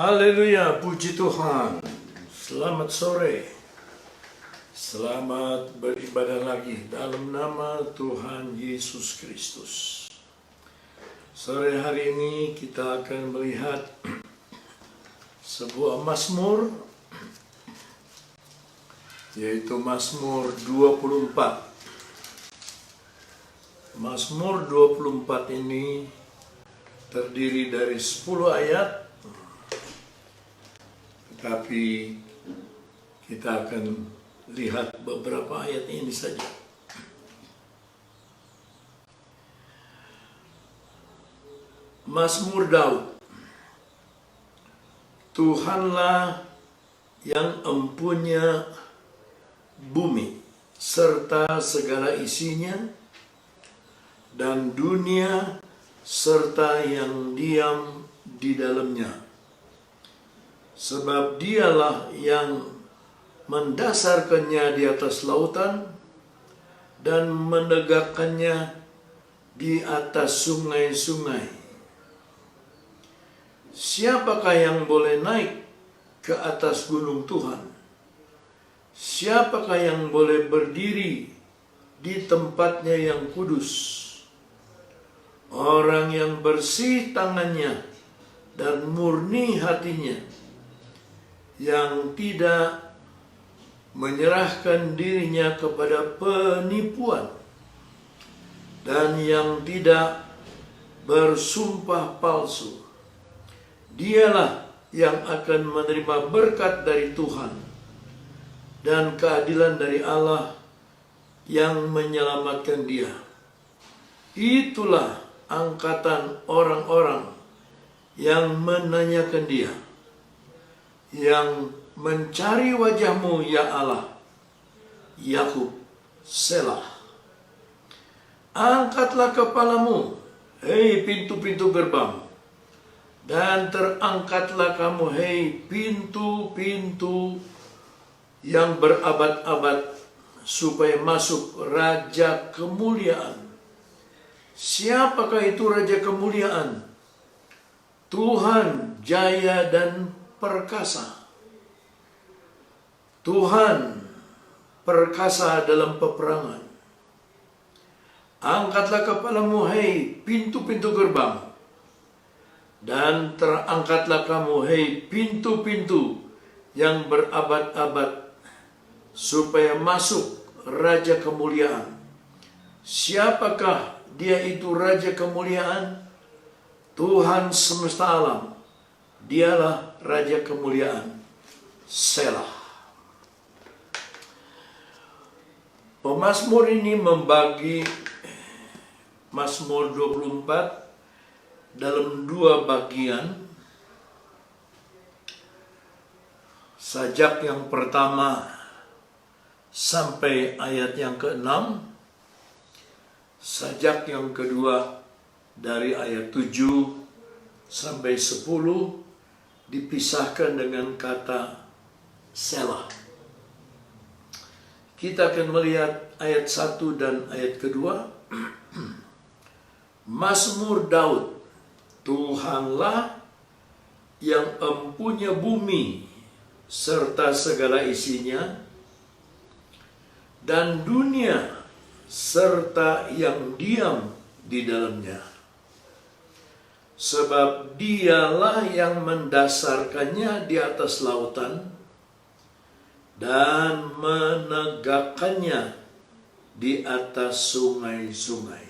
Haleluya, puji Tuhan. Selamat sore. Selamat beribadah lagi dalam nama Tuhan Yesus Kristus. Sore hari ini kita akan melihat sebuah mazmur, yaitu Mazmur 24. Mazmur 24 ini terdiri dari 10 ayat, tapi kita akan lihat beberapa ayat ini saja. Mazmur Daud. Tuhanlah yang empunya bumi serta segala isinya, dan dunia serta yang diam di dalamnya. Sebab dialah yang mendasarkannya di atas lautan dan menegakkannya di atas sungai-sungai. Siapakah yang boleh naik ke atas gunung Tuhan? Siapakah yang boleh berdiri di tempatnya yang kudus? Orang yang bersih tangannya dan murni hatinya, yang tidak menyerahkan dirinya kepada penipuan, dan yang tidak bersumpah palsu. Dialah yang akan menerima berkat dari Tuhan dan keadilan dari Allah yang menyelamatkan dia. Itulah angkatan orang-orang yang menanyakan dia, yang mencari wajah-Mu ya Allah, Yakub, Selah. Angkatlah kepalamu, hei pintu-pintu gerbang, dan terangkatlah kamu, hei pintu-pintu yang berabad-abad, supaya masuk Raja Kemuliaan. Siapakah itu Raja Kemuliaan? Tuhan jaya dan perkasa. Tuhan perkasa dalam peperangan. Angkatlah kepalamu, hei pintu-pintu gerbang, dan terangkatlah kamu, hei pintu-pintu yang berabad-abad, supaya masuk Raja Kemuliaan. Siapakah dia itu Raja Kemuliaan? Tuhan semesta alam. Dialah Raja Kemuliaan. Selah. Pemazmur ini membagi Mazmur 24 dalam dua bagian. Sajak yang pertama sampai ayat yang ke-6. Sajak yang kedua dari ayat 7 sampai 10 dipisahkan dengan kata Selah. Kita akan melihat ayat 1 dan ayat kedua. Mazmur Daud. Tuhanlah yang empunya bumi serta segala isinya, dan dunia serta yang diam di dalamnya. Sebab dialah yang mendasarkannya di atas lautan dan menegakkannya di atas sungai-sungai.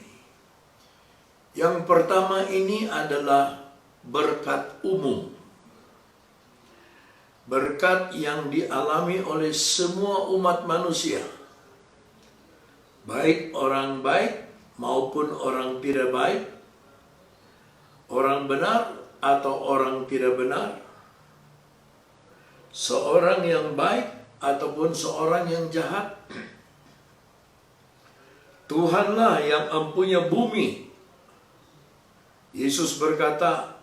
Yang pertama ini adalah berkat umum. Berkat yang dialami oleh semua umat manusia. Baik orang baik maupun orang tidak baik, orang benar atau orang tidak benar, seorang yang baik ataupun seorang yang jahat. Tuhanlah yang empunya bumi. Yesus berkata,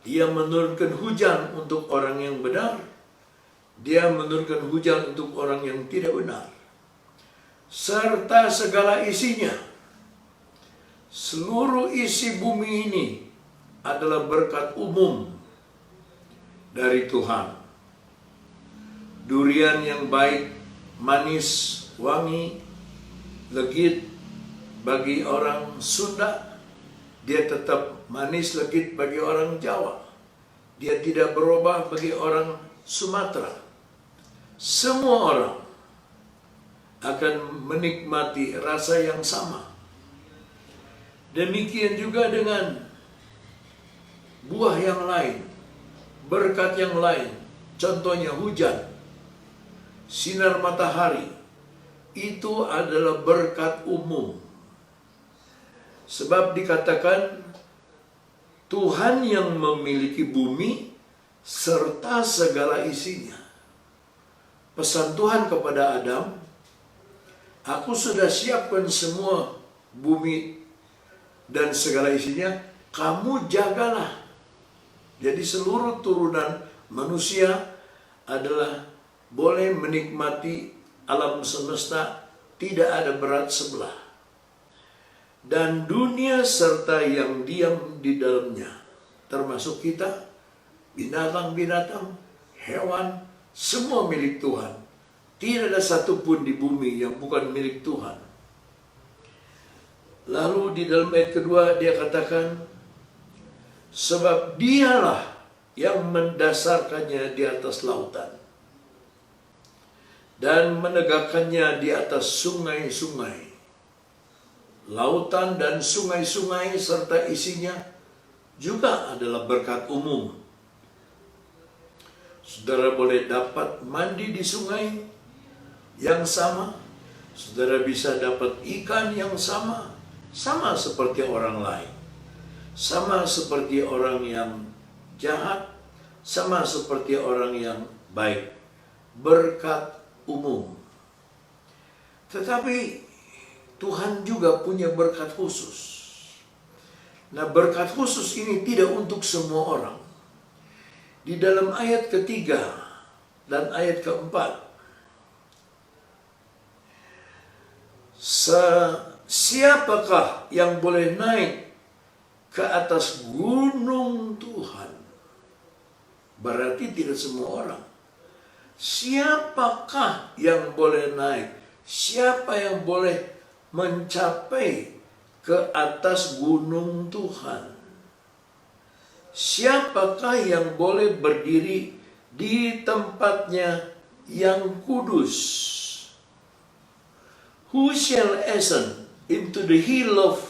Dia menurunkan hujan untuk orang yang benar, Dia menurunkan hujan untuk orang yang tidak benar, serta segala isinya. Seluruh isi bumi ini adalah berkat umum dari Tuhan. Durian yang baik, manis, wangi, legit bagi orang Sunda, dia tetap manis legit bagi orang Jawa. Dia tidak berubah bagi orang Sumatera. Semua orang akan menikmati rasa yang sama. Demikian juga dengan buah yang lain, berkat yang lain. Contohnya hujan, sinar matahari, itu adalah berkat umum. Sebab dikatakan Tuhan yang memiliki bumi serta segala isinya. Pesan Tuhan kepada Adam, aku sudah siapkan semua bumi dan segala isinya, kamu jagalah. Jadi seluruh turunan manusia adalah boleh menikmati alam semesta, tidak ada berat sebelah. Dan dunia serta yang diam di dalamnya, termasuk kita, binatang-binatang, hewan, semua milik Tuhan. Tidak ada satupun di bumi yang bukan milik Tuhan. Lalu di dalam ayat kedua dia katakan, sebab dialah yang mendasarkannya di atas lautan dan menegakkannya di atas sungai-sungai. Lautan dan sungai-sungai serta isinya juga adalah berkat umum. Saudara boleh dapat mandi di sungai yang sama, saudara bisa dapat ikan yang sama, sama seperti orang lain, sama seperti orang yang jahat, sama seperti orang yang baik. Berkat umum. Tetapi Tuhan juga punya berkat khusus. Nah, berkat khusus ini tidak untuk semua orang. Di dalam ayat ketiga dan ayat keempat, siapakah yang boleh naik ke atas gunung Tuhan? Berarti tidak semua orang. Siapakah yang boleh naik? Siapa yang boleh mencapai ke atas gunung Tuhan? Siapakah yang boleh berdiri di tempatnya yang kudus? Who shall ascend into the hill of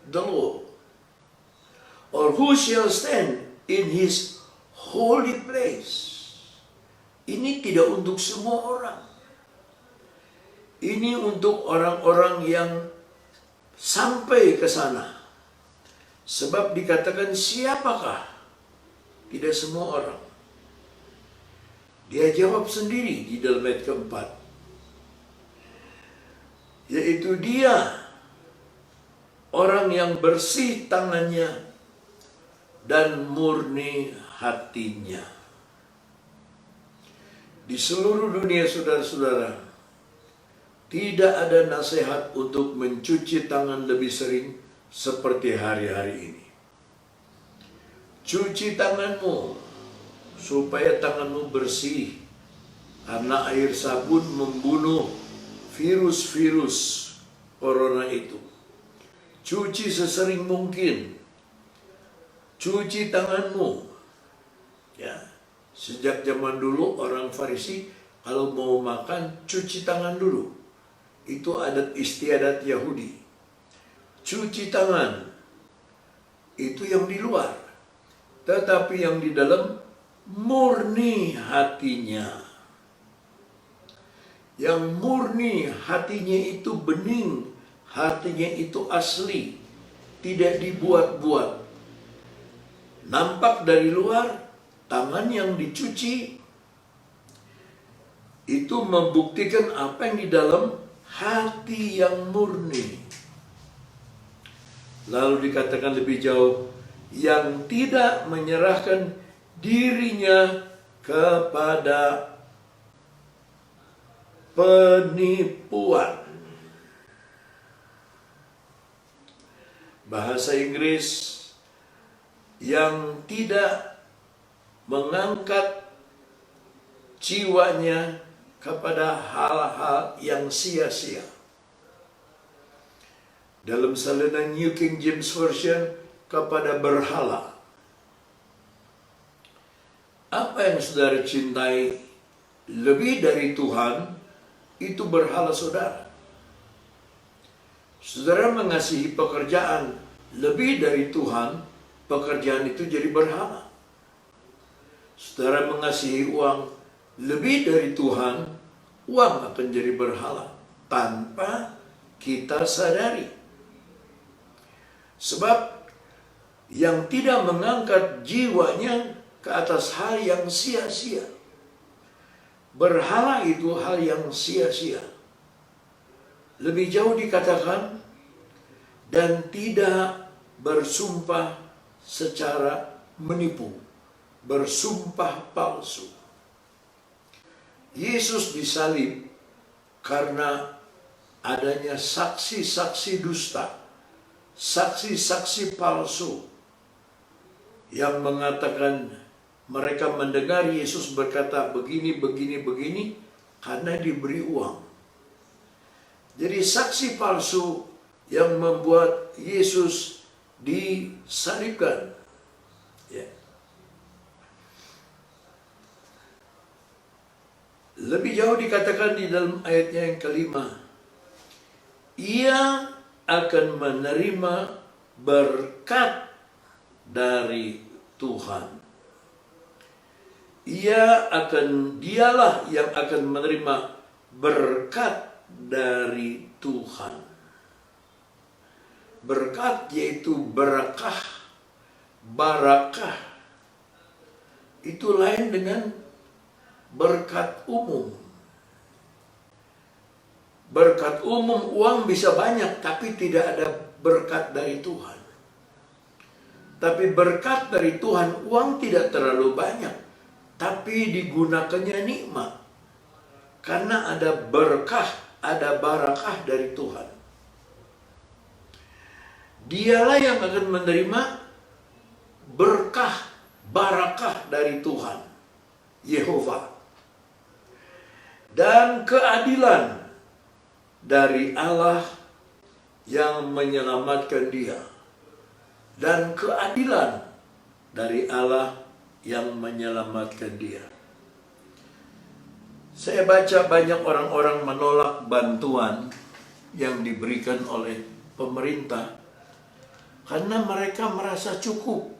the Lord? Or who shall stand in his holy place? Ini tidak untuk semua orang. Ini untuk orang-orang yang sampai ke sana. Sebab dikatakan siapakah? Tidak semua orang. Dia jawab sendiri di dalam ayat keempat. Yaitu dia, orang yang bersih tangannya dan murni hatinya. Di seluruh dunia, saudara-saudara, tidak ada nasihat untuk mencuci tangan lebih sering seperti hari-hari ini. Cuci tanganmu supaya tanganmu bersih, karena air sabun membunuh virus-virus corona itu. Cuci sesering mungkin. Cuci tanganmu. Ya, sejak zaman dulu orang Farisi kalau mau makan cuci tangan dulu. Itu adat istiadat Yahudi. Cuci tangan itu yang di luar, tetapi yang di dalam murni hatinya. Yang murni hatinya itu bening, hatinya itu asli, tidak dibuat-buat. Nampak dari luar, tangan yang dicuci itu membuktikan apa yang di dalam hati yang murni. Lalu dikatakan lebih jauh, yang tidak menyerahkan dirinya kepada penipuan. Bahasa Inggris, yang tidak mengangkat jiwanya kepada hal-hal yang sia-sia. Dalam salinan New King James Version, kepada berhala. Apa yang saudara cintai lebih dari Tuhan, itu berhala saudara. Saudara mengasihi pekerjaan lebih dari Tuhan, pekerjaan itu jadi berhala. Saudara mengasihi uang lebih dari Tuhan, uang akan jadi berhala tanpa kita sadari. Sebab yang tidak mengangkat jiwanya ke atas hal yang sia-sia. Berhala itu hal yang sia-sia. Lebih jauh dikatakan, dan tidak bersumpah secara menipu, bersumpah palsu. Yesus disalib karena adanya saksi-saksi dusta, saksi-saksi palsu, yang mengatakan mereka mendengar Yesus berkata begini, karena diberi uang. Jadi saksi palsu yang membuat Yesus disalibkan. Ya. Lebih jauh dikatakan di dalam ayatnya yang kelima, ia akan menerima berkat dari Tuhan. Dialah yang akan menerima berkat dari Tuhan. Berkat yaitu barakah. Itu lain dengan berkat umum. Berkat umum, uang bisa banyak, tapi tidak ada berkat dari Tuhan. Tapi berkat dari Tuhan, uang tidak terlalu banyak, tapi digunakannya nikmat. Karena ada berkah, ada barakah dari Tuhan. Dialah yang akan menerima berkah, barakah dari Tuhan, Yehova. Dan keadilan dari Allah yang menyelamatkan dia. Dan keadilan dari Allah yang menyelamatkan dia. Saya baca banyak orang-orang menolak bantuan yang diberikan oleh pemerintah karena mereka merasa cukup.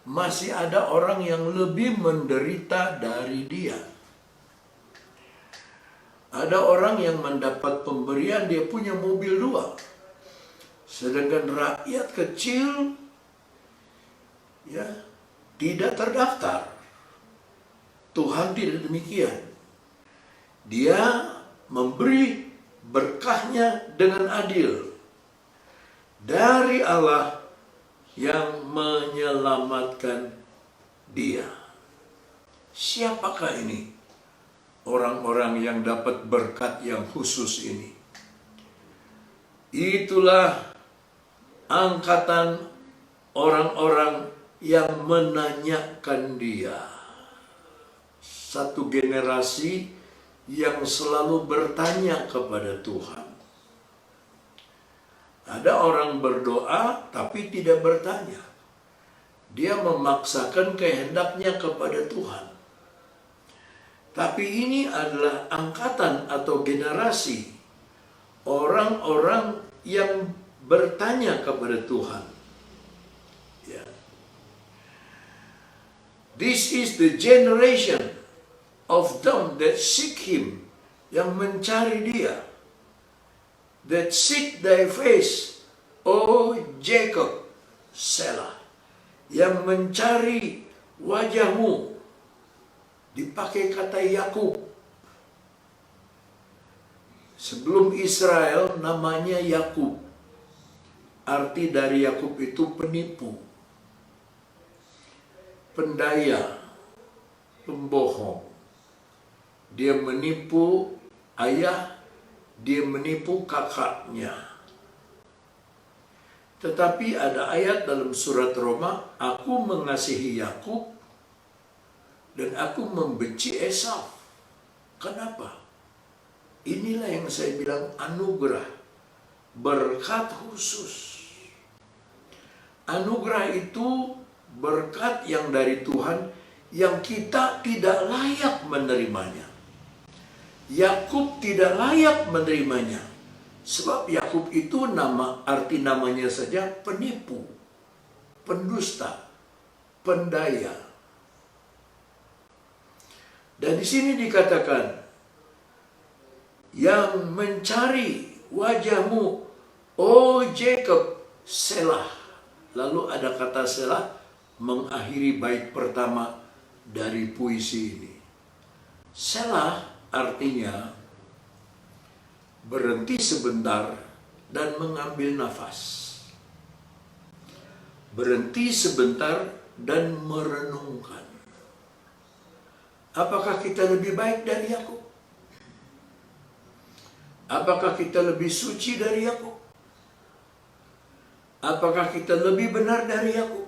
Masih ada orang yang lebih menderita dari dia. Ada orang yang mendapat pemberian, dia punya mobil 2. Sedangkan rakyat kecil tidak terdaftar. Tuhan tidak demikian. Dia memberi berkahnya dengan adil dari Allah yang menyelamatkan dia. Siapakah ini orang-orang yang dapat berkat yang khusus ini? Itulah angkatan orang-orang yang menanyakan dia. Satu generasi yang selalu bertanya kepada Tuhan. Ada orang berdoa tapi tidak bertanya. Dia memaksakan kehendaknya kepada Tuhan. Tapi ini adalah angkatan atau generasi orang-orang yang bertanya kepada Tuhan. Ya. This is the generation of them that seek Him, yang mencari Dia. That seek thy face, O Jacob, Selah. Yang mencari wajahmu. Dipakai kata Yakub. Sebelum Israel namanya Yakub. Arti dari Yakub itu penipu, pendaya, pembohong. Dia menipu ayah, dia menipu kakaknya. Tetapi ada ayat dalam surat Roma, aku mengasihi Yakub dan aku membenci Esau. Kenapa? Inilah yang saya bilang anugerah, berkat khusus. Anugerah itu berkat yang dari Tuhan yang kita tidak layak menerimanya. Yakub tidak layak menerimanya. Sebab Yakub itu arti namanya saja penipu, pendusta, pendaya. Dan di sini dikatakan, yang mencari wajahmu, oh Jacob, Selah. Lalu ada kata Selah mengakhiri bait pertama dari puisi ini. Selah artinya berhenti sebentar dan mengambil nafas. Berhenti sebentar dan merenungkan. Apakah kita lebih baik dari Yakub? Apakah kita lebih suci dari Yakub? Apakah kita lebih benar dari Yakub?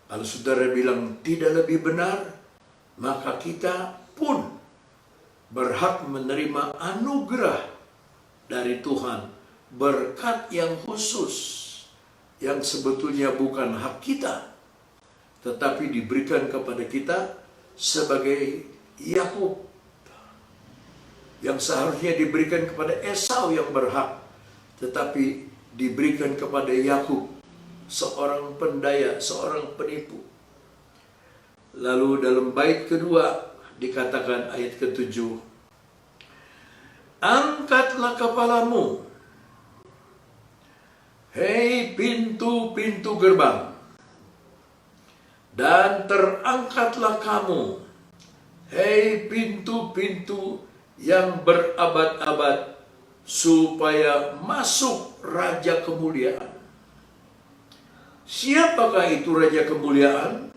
Kalau saudara bilang tidak lebih benar, maka kita pun berhak menerima anugerah dari Tuhan, berkat yang khusus, yang sebetulnya bukan hak kita, tetapi diberikan kepada kita sebagai Yakub, yang seharusnya diberikan kepada Esau yang berhak, tetapi diberikan kepada Yakub, seorang pendaya, seorang penipu. Lalu dalam bait kedua dikatakan ayat ke-7, angkatlah kepalamu, hei pintu-pintu gerbang, dan terangkatlah kamu, hei pintu-pintu yang berabad-abad, supaya masuk Raja Kemuliaan. Siapakah itu Raja Kemuliaan?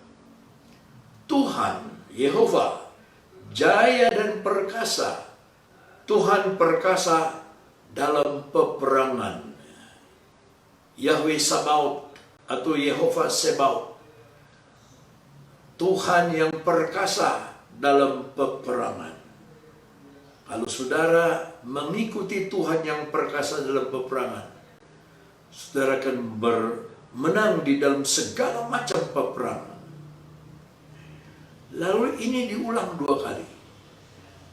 Tuhan, Yehova, jaya dan perkasa. Tuhan perkasa dalam peperangan. Yahweh Sabaoth atau Yehova Sebaoth. Tuhan yang perkasa dalam peperangan. Kalau saudara mengikuti Tuhan yang perkasa dalam peperangan, saudara akan menang di dalam segala macam peperangan. Lalu ini diulang 2 kali.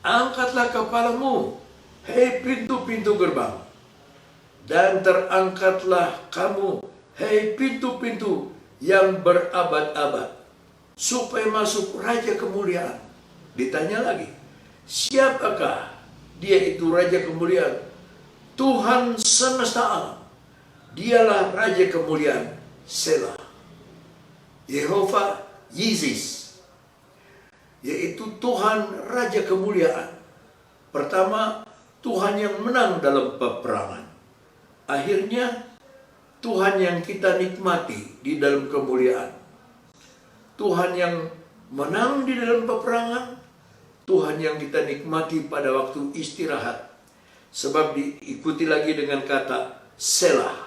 Angkatlah kepalamu, hei pintu-pintu gerbang, dan terangkatlah kamu, hei pintu-pintu yang berabad-abad, supaya masuk Raja Kemuliaan. Ditanya lagi, siapakah dia itu Raja Kemuliaan? Tuhan semesta alam. Dialah Raja Kemuliaan, Selah. Yehova Yizis, yaitu Tuhan Raja Kemuliaan. Pertama, Tuhan yang menang dalam peperangan. Akhirnya, Tuhan yang kita nikmati di dalam kemuliaan. Tuhan yang menang di dalam peperangan, Tuhan yang kita nikmati pada waktu istirahat. Sebab diikuti lagi dengan kata Selah.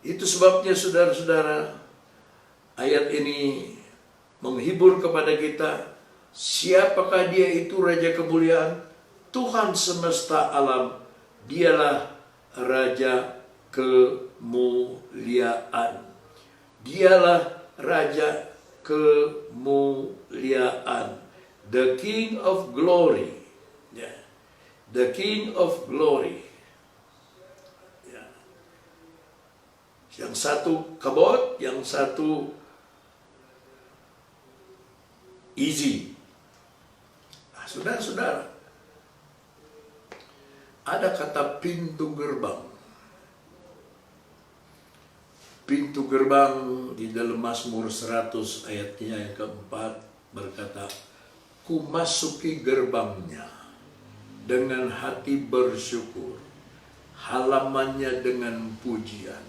Itu sebabnya saudara-saudara, ayat ini menghibur kepada kita. Siapakah dia itu Raja Kemuliaan? Tuhan semesta alam. Dialah Raja Kemuliaan. Dialah Raja Kemuliaan. The King of Glory. Yeah. The King of Glory. Yeah. Yang satu kabot, yang satu easy. Nah, saudara-saudara, ada kata pintu gerbang. Pintu gerbang di dalam Mazmur 100 ayatnya yang keempat berkata, ku masuki gerbangnya dengan hati bersyukur, halamannya dengan pujian.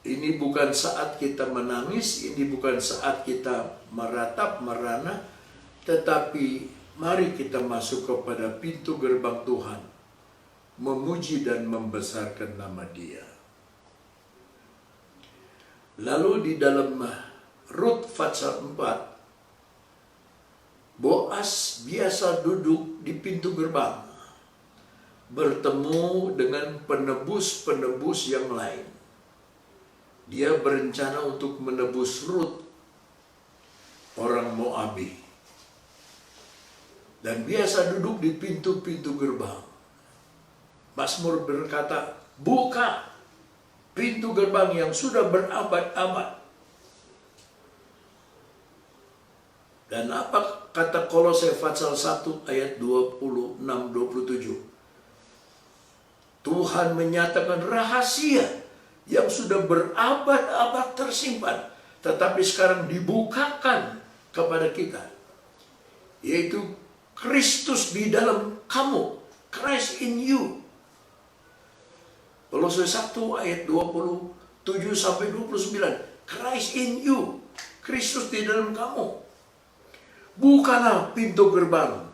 Ini bukan saat kita menangis, ini bukan saat kita meratap, merana, tetapi mari kita masuk kepada pintu gerbang Tuhan, memuji dan membesarkan nama Dia. Lalu di dalam Rut pasal 4, Boas biasa duduk di pintu gerbang, bertemu dengan penebus-penebus yang lain. Dia berencana untuk menebus Rut, orang Moabi. Dan biasa duduk di pintu-pintu gerbang. Mazmur berkata, buka pintu gerbang yang sudah berabad-abad. Dan apa kata Kolose pasal 1 ayat 26-27? Tuhan menyatakan rahasia yang sudah berabad-abad tersimpan, tetapi sekarang dibukakan kepada kita, yaitu Kristus di dalam kamu, Christ in you. Kolose 1 ayat 27-29, Christ in you, Kristus di dalam kamu. Bukalah pintu gerbang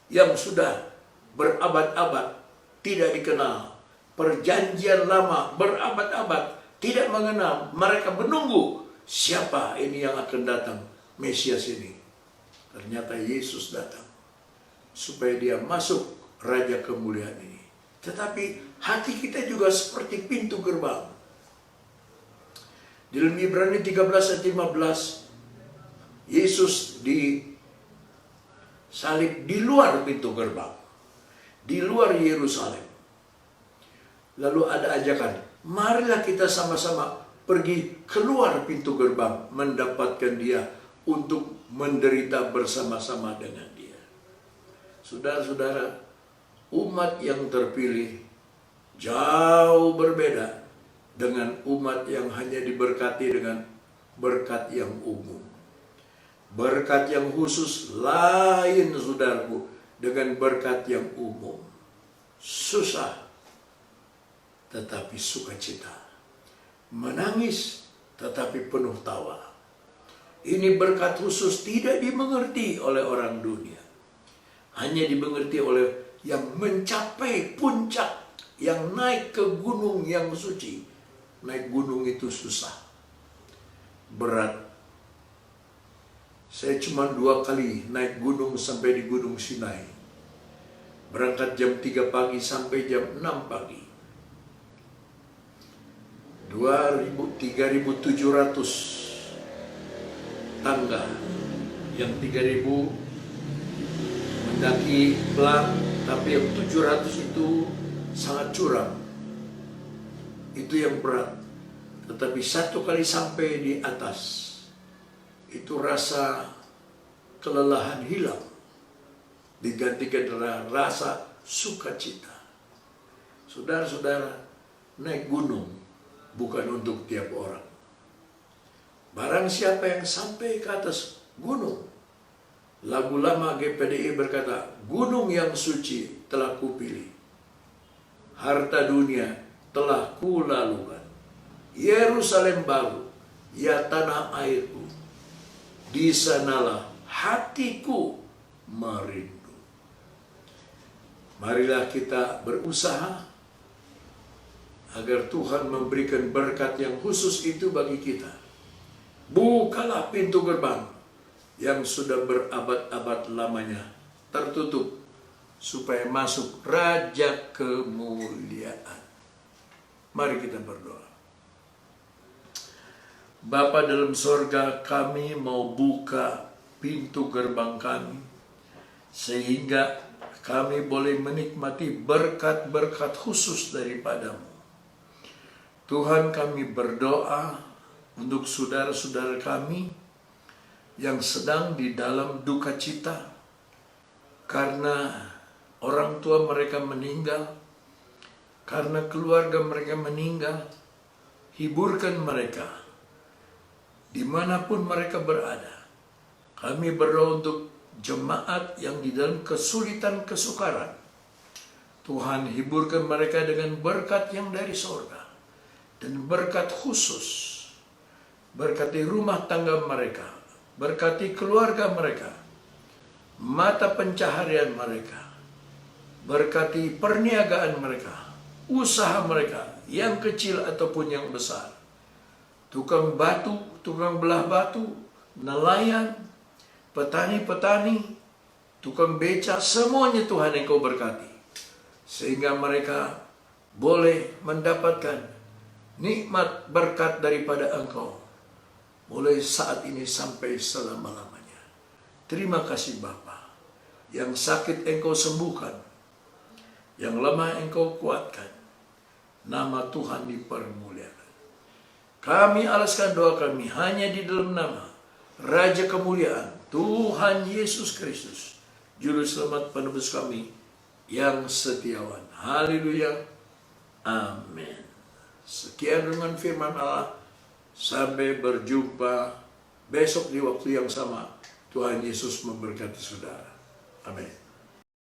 yang sudah berabad-abad tidak dikenal. Perjanjian lama berabad-abad tidak mengenal. Mereka menunggu siapa ini yang akan datang, Mesias ini. Ternyata Yesus datang supaya dia masuk Raja kemuliaan ini. Tetapi hati kita juga seperti pintu gerbang. Di dalam Ibrani 13 ayat 15, Yesus disalib di luar pintu gerbang, di luar Yerusalem. Lalu ada ajakan, marilah kita sama-sama pergi keluar pintu gerbang, mendapatkan Dia untuk menderita bersama-sama dengan Dia. Saudara-saudara, umat yang terpilih jauh berbeda dengan umat yang hanya diberkati dengan berkat yang umum. Berkat yang khusus lain, saudaraku, dengan berkat yang umum. Susah, tetapi sukacita. Menangis, tetapi penuh tawa. Ini berkat khusus tidak dimengerti oleh orang dunia. Hanya dimengerti oleh yang mencapai puncak, yang naik ke gunung yang suci. Naik gunung itu susah, berat. Saya cuma 2 kali naik gunung sampai di Gunung Sinai. Berangkat jam 3 pagi sampai jam 6 pagi. 3.700 tangga. Yang 3.000 mendaki pelan, tapi yang 700 itu sangat curam. Itu yang berat. Tetapi 1 kali sampai di atas, itu rasa kelelahan hilang, digantikan dengan rasa sukacita. Saudara-saudara, naik gunung bukan untuk tiap orang. Barang siapa yang sampai ke atas gunung, lagu lama GPDI berkata, gunung yang suci telah kupilih, harta dunia telah kulalukan, Yerusalem baru, ya tanah airku, di sanalah hatiku merindu. Marilah kita berusaha agar Tuhan memberikan berkat yang khusus itu bagi kita. Bukalah pintu gerbang yang sudah berabad-abad lamanya tertutup, supaya masuk Raja kemuliaan. Mari kita berdoa. Bapa dalam sorga, kami mau buka pintu gerbang kami, sehingga kami boleh menikmati berkat-berkat khusus daripadamu. Tuhan, kami berdoa untuk saudara-saudara kami yang sedang di dalam duka cita karena orang tua mereka meninggal, karena keluarga mereka meninggal. Hiburkan mereka dimanapun mereka berada. Kami berdoa untuk jemaat yang di dalam kesulitan kesukaran. Tuhan, hiburkan mereka dengan berkat yang dari surga dan berkat khusus. Berkati rumah tangga mereka, berkati keluarga mereka, mata pencaharian mereka, Berkati perniagaan mereka, usaha mereka, yang kecil ataupun yang besar. Tukang batu, tukang belah batu, nelayan, petani-petani, tukang beca, semuanya Tuhan Engkau berkati. Sehingga mereka boleh mendapatkan nikmat berkat daripada Engkau. Mulai saat ini sampai selama-lamanya. Terima kasih Bapa. Yang sakit Engkau sembuhkan. Yang lemah Engkau kuatkan. Nama Tuhan dipermuliakan. Kami alaskan doa kami hanya di dalam nama Raja Kemuliaan Tuhan Yesus Kristus, Juru Selamat penebus kami yang setiawan. Haleluya. Amin. Sekian dengan firman Allah. Sampai berjumpa besok di waktu yang sama. Tuhan Yesus memberkati saudara. Amin.